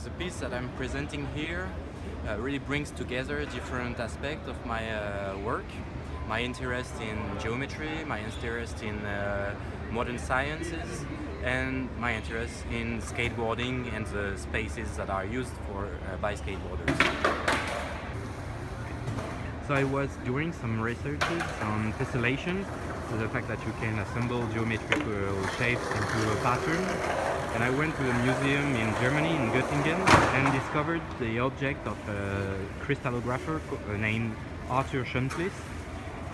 The piece that I'm presenting here really brings together different aspects of my work. My interest in geometry, my interest in modern sciences, and my interest in skateboarding and the spaces that are used by skateboarders. So I was doing some researches on tessellation, so the fact that you can assemble geometrical shapes into a pattern. And I went to a museum in Germany, in Göttingen, and discovered the object of a crystallographer named Riding Schönflies.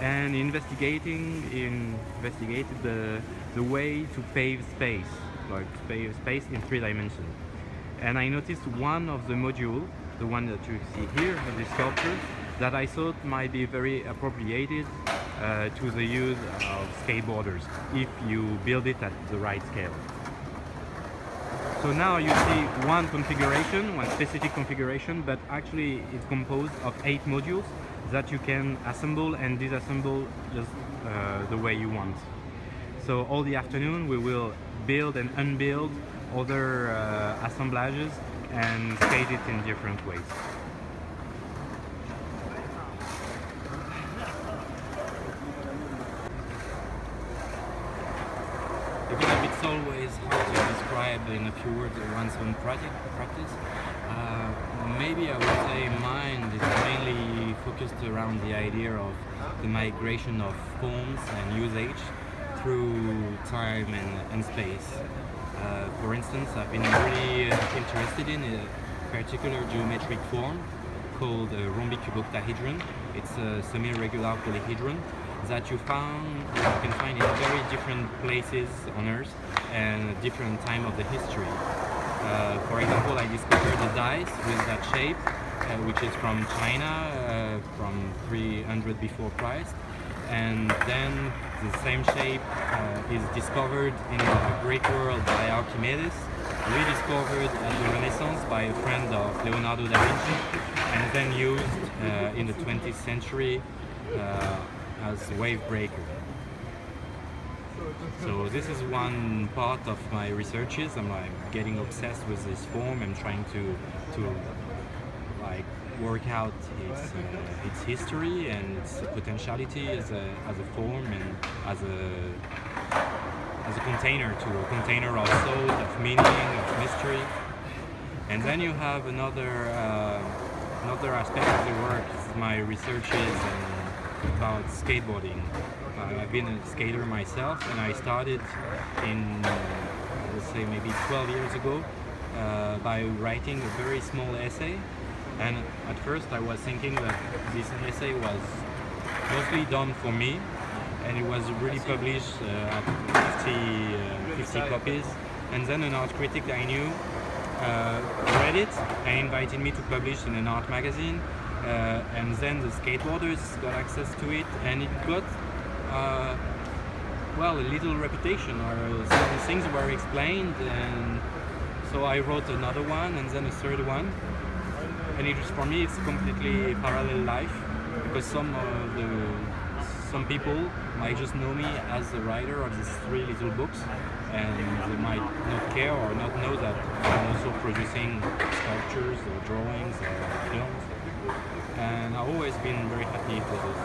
And investigated the way to pave space, like pave space in 3 dimensions. And I noticed one of the modules, the one that you see here, of this sculpture, that I thought might be very appropriated to the use of skateboarders if you build it at the right scale. So now you see one configuration, one specific configuration, but actually it's composed of 8 modules that you can assemble and disassemble just the way you want. So all the afternoon we will build and unbuild other assemblages and skate it in different ways. It's always hard to describe in a few words one's own practice. Maybe I would say mine is mainly focused around the idea of the migration of forms and usage through time and space. For instance, I've been really interested in a particular geometric form called a rhombic cuboctahedron. It's a semi-regular polyhedron that you can find in very different places on Earth and different time of the history. For example, I discovered a dice with that shape, which is from China, from 300 before Christ, and then the same shape is discovered in the Greek world by Archimedes, rediscovered at the Renaissance by a friend of Leonardo da Vinci, and then used in the 20th century as wave breaker. So this is one part of my researches. I'm like getting obsessed with this form and trying to like work out its history and its potentiality as a form and as a container of thought, of meaning, of mystery. And then you have another aspect of the work is my researches about skateboarding. I've been a skater myself, and I started in, let's say, maybe 12 years ago by writing a very small essay. And at first I was thinking that this essay was mostly done for me, and it was really published at 50 copies. And then an art critic I knew read it and invited me to publish in an art magazine. And then the skateboarders got access to it, and it got well, a little reputation, or certain things were explained, and so I wrote another one and then a third one. And it was, for me, it's completely parallel life, because some people might just know me as the writer of these 3 little books, and they might not care or not know that I'm also producing sculptures or drawings or films. And I've always been very happy with this.